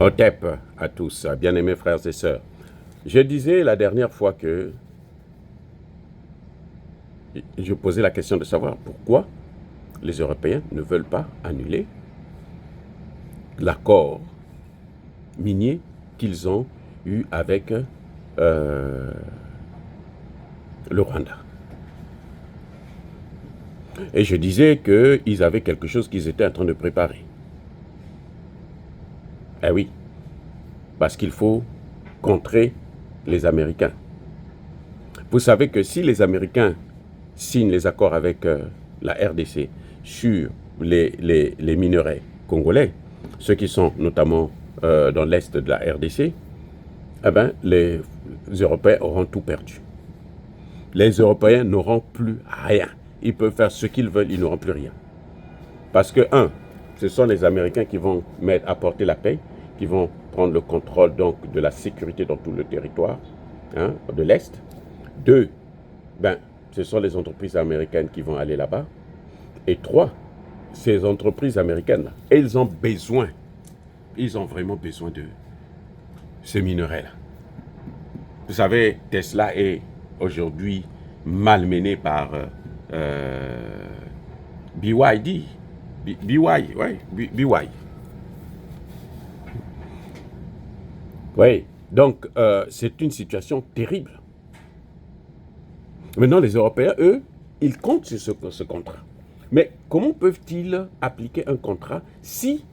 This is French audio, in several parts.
Otep à tous, bien-aimés frères et sœurs. Je disais la dernière fois que je posais la question de savoir pourquoi les Européens ne veulent pas annuler l'accord minier qu'ils ont eu avec le Rwanda. Et je disais qu'ils avaient quelque chose qu'ils étaient en train de préparer. Eh oui, parce qu'il faut contrer les Américains. Vous savez que si les Américains signent les accords avec la RDC sur les minerais congolais, ceux qui sont notamment dans l'est de la RDC, eh ben, les Européens auront tout perdu. Les Européens n'auront plus rien. Ils peuvent faire ce qu'ils veulent, ils n'auront plus rien. Parce que, ce sont les Américains qui vont apporter la paix, qui vont prendre le contrôle donc de la sécurité dans tout le territoire de l'Est. 2, ce sont les entreprises américaines qui vont aller là-bas. Et 3, ces entreprises américaines-là, elles ont besoin, ils ont vraiment besoin de ces minerais-là. Vous savez, Tesla est aujourd'hui malmené par BYD. BY. Oui, donc c'est une situation terrible. Maintenant, les Européens, eux, ils comptent sur ce contrat. Mais comment peuvent-ils appliquer un contrat si...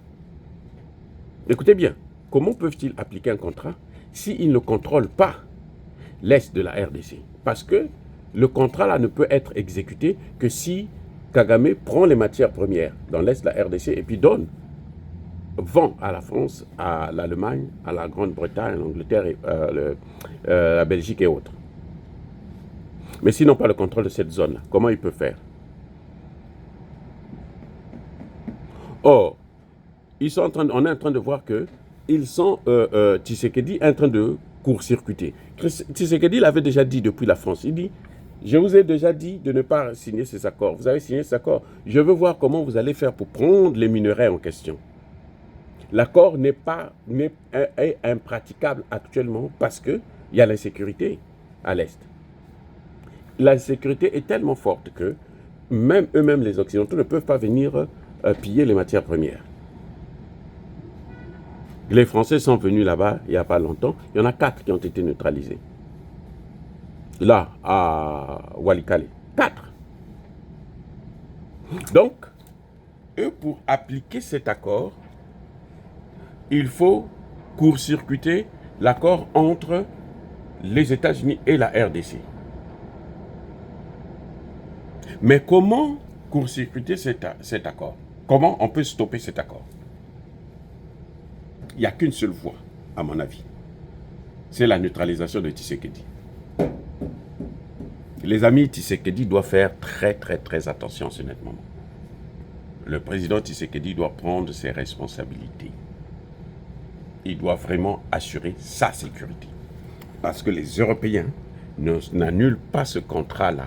Écoutez bien, comment peuvent-ils appliquer un contrat s'ils ne contrôlent pas l'Est de la RDC? Parce que le contrat là ne peut être exécuté que si Kagame prend les matières premières dans l'Est de la RDC et puis vend à la France, à l'Allemagne, à la Grande-Bretagne, à l'Angleterre, la Belgique et autres. Mais s'ils n'ont pas le contrôle de cette zone-là, comment ils peuvent faire? Or, on est en train de voir que Tshisekedi est en train de court-circuiter. Tshisekedi l'avait déjà dit depuis la France. Il dit, je vous ai déjà dit de ne pas signer ces accords. Vous avez signé ces accords. Je veux voir comment vous allez faire pour prendre les minerais en question. L'accord est impraticable actuellement parce qu'il y a l'insécurité à l'Est. L'insécurité est tellement forte que même eux-mêmes, les Occidentaux, ne peuvent pas venir piller les matières premières. Les Français sont venus là-bas il n'y a pas longtemps. Il y en a 4 qui ont été neutralisés. Là, à Walikale. 4. Donc, eux, pour appliquer cet accord, il faut court-circuiter l'accord entre les États-Unis et la RDC. Mais comment court-circuiter cet accord? Comment on peut stopper cet accord? Il n'y a qu'une seule voie, à mon avis. C'est la neutralisation de Tshisekedi. Les amis, Tshisekedi doit faire très, très, très attention en ce moment. Le président Tshisekedi doit prendre ses responsabilités. Il doit vraiment assurer sa sécurité. Parce que les Européens n'annulent pas ce contrat-là.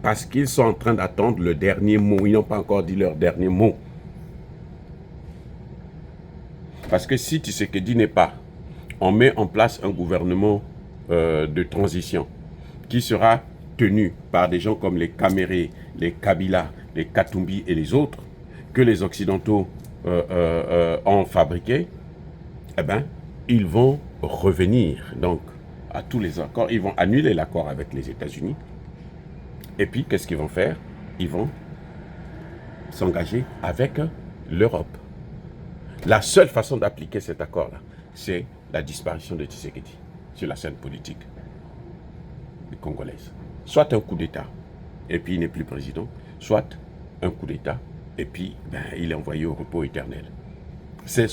Parce qu'ils sont en train d'attendre le dernier mot. Ils n'ont pas encore dit leur dernier mot. Parce que si Tshisekedi n'est pas, on met en place un gouvernement de transition qui sera tenu par des gens comme les Kaméré, les Kabila, les Katumbi et les autres que les Occidentaux ont fabriqués, eh bien, ils vont revenir donc à tous les accords. Ils vont annuler l'accord avec les États-Unis. Et puis, qu'est-ce qu'ils vont faire? Ils vont s'engager avec l'Europe. La seule façon d'appliquer cet accord-là, c'est la disparition de Tshisekedi sur la scène politique congolaise. Soit un coup d'État, et puis il n'est plus président, soit un coup d'État, et puis il est envoyé au repos éternel. C'est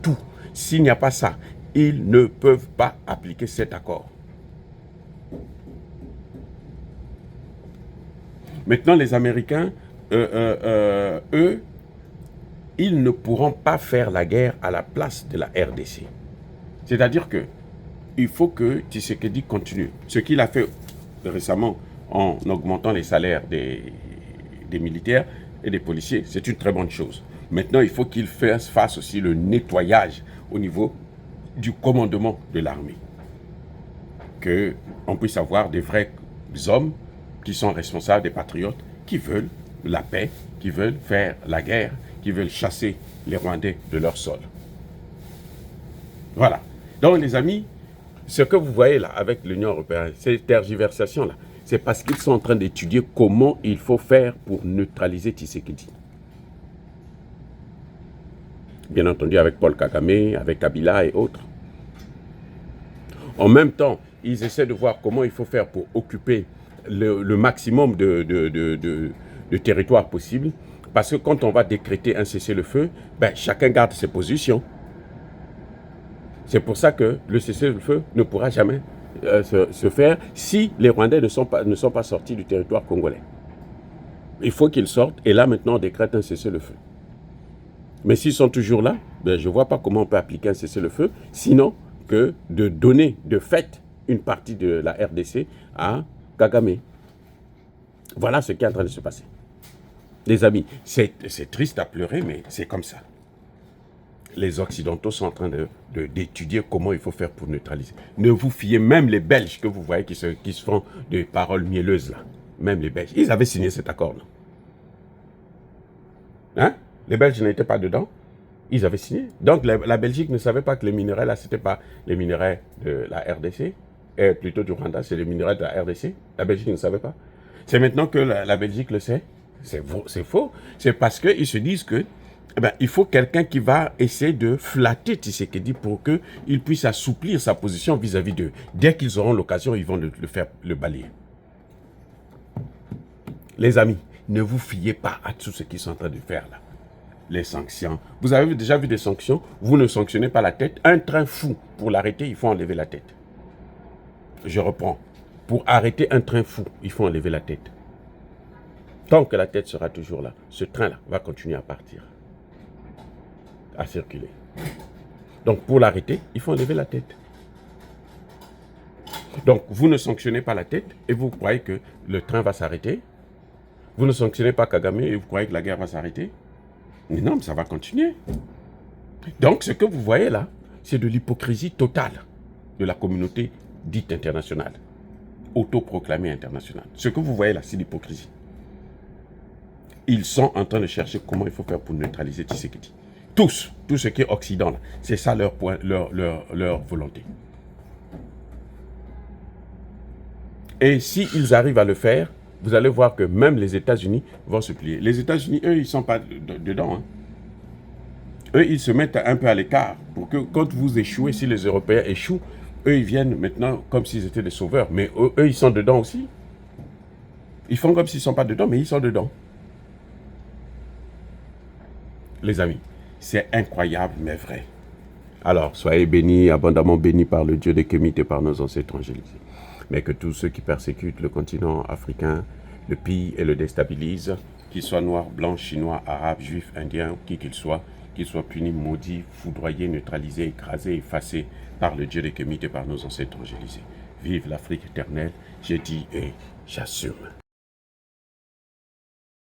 tout. S'il n'y a pas ça, ils ne peuvent pas appliquer cet accord. Maintenant, les Américains, eux, ils ne pourront pas faire la guerre à la place de la RDC. C'est-à-dire que il faut que Tshisekedi continue. Ce qu'il a fait récemment en augmentant les salaires des militaires et des policiers, c'est une très bonne chose. Maintenant, il faut qu'il fasse aussi le nettoyage au niveau du commandement de l'armée. Qu'on puisse avoir des vrais hommes qui sont responsables, des patriotes, qui veulent la paix, qui veulent faire la guerre, qui veulent chasser les Rwandais de leur sol. Voilà. Donc, les amis, ce que vous voyez là avec l'Union européenne, ces tergiversations-là, c'est parce qu'ils sont en train d'étudier comment il faut faire pour neutraliser Tshisekedi. Bien entendu, avec Paul Kagame, avec Kabila et autres. En même temps, ils essaient de voir comment il faut faire pour occuper le maximum de territoire possible. Parce que quand on va décréter un cessez-le-feu, ben, chacun garde ses positions. C'est pour ça que le cessez-le-feu ne pourra jamais se faire si les Rwandais ne sont pas sortis du territoire congolais. Il faut qu'ils sortent et là maintenant on décrète un cessez-le-feu. Mais s'ils sont toujours là, ben, je ne vois pas comment on peut appliquer un cessez-le-feu, sinon que de donner de fait une partie de la RDC à Kagame. Voilà ce qui est en train de se passer. Les amis, c'est triste à pleurer, mais c'est comme ça. Les Occidentaux sont en train d'étudier comment il faut faire pour neutraliser. Ne vous fiez, même les Belges que vous voyez qui se font des paroles mielleuses là, même les Belges, ils avaient signé cet accord là. Hein? Les Belges n'étaient pas dedans, ils avaient signé. Donc la Belgique ne savait pas que les minerais là, c'était pas les minerais de la RDC, plutôt du Rwanda, c'est les minerais de la RDC. La Belgique ne savait pas. C'est maintenant que la Belgique le sait. C'est faux. C'est parce qu'ils se disent que il faut quelqu'un qui va essayer de flatter Tshisekedi pour qu'il puisse assouplir sa position vis-à-vis d'eux. Dès qu'ils auront l'occasion, ils vont le balayer. Les amis, ne vous fiez pas à tout ce qu'ils sont en train de faire là. Les sanctions. Vous avez déjà vu des sanctions? Vous ne sanctionnez pas la tête. Un train fou, pour l'arrêter, il faut enlever la tête. Je reprends. Pour arrêter un train fou, il faut enlever la tête. Tant que la tête sera toujours là, ce train-là va continuer à partir, à circuler. Donc, pour l'arrêter, il faut enlever la tête. Donc, vous ne sanctionnez pas la tête et vous croyez que le train va s'arrêter. Vous ne sanctionnez pas Kagame et vous croyez que la guerre va s'arrêter. Mais non, ça va continuer. Donc, ce que vous voyez là, c'est de l'hypocrisie totale de la communauté dite internationale, autoproclamée internationale. Ce que vous voyez là, c'est l'hypocrisie. Ils sont en train de chercher comment il faut faire pour neutraliser Tshisekedi. Tous, tout ce qui est Occident, là, c'est ça leur volonté. Et s'ils arrivent à le faire, vous allez voir que même les États-Unis vont se plier. Les États-Unis, eux, ils ne sont pas dedans. Hein. Eux, ils se mettent un peu à l'écart pour que quand vous échouez, si les Européens échouent, eux, ils viennent maintenant comme s'ils étaient des sauveurs. Mais eux, ils sont dedans aussi. Ils font comme s'ils ne sont pas dedans, mais ils sont dedans. Les amis, c'est incroyable, mais vrai. Alors, soyez bénis, abondamment bénis par le Dieu des Kémites et par nos ancêtres angélisés. Mais que tous ceux qui persécutent le continent africain le pillent et le déstabilisent, qu'ils soient noirs, blancs, chinois, arabes, juifs, indiens, qui qu'ils soient punis, maudits, foudroyés, neutralisés, écrasés, effacés par le Dieu des Kémites et par nos ancêtres angélisés. Vive l'Afrique éternelle, j'ai dit et j'assume.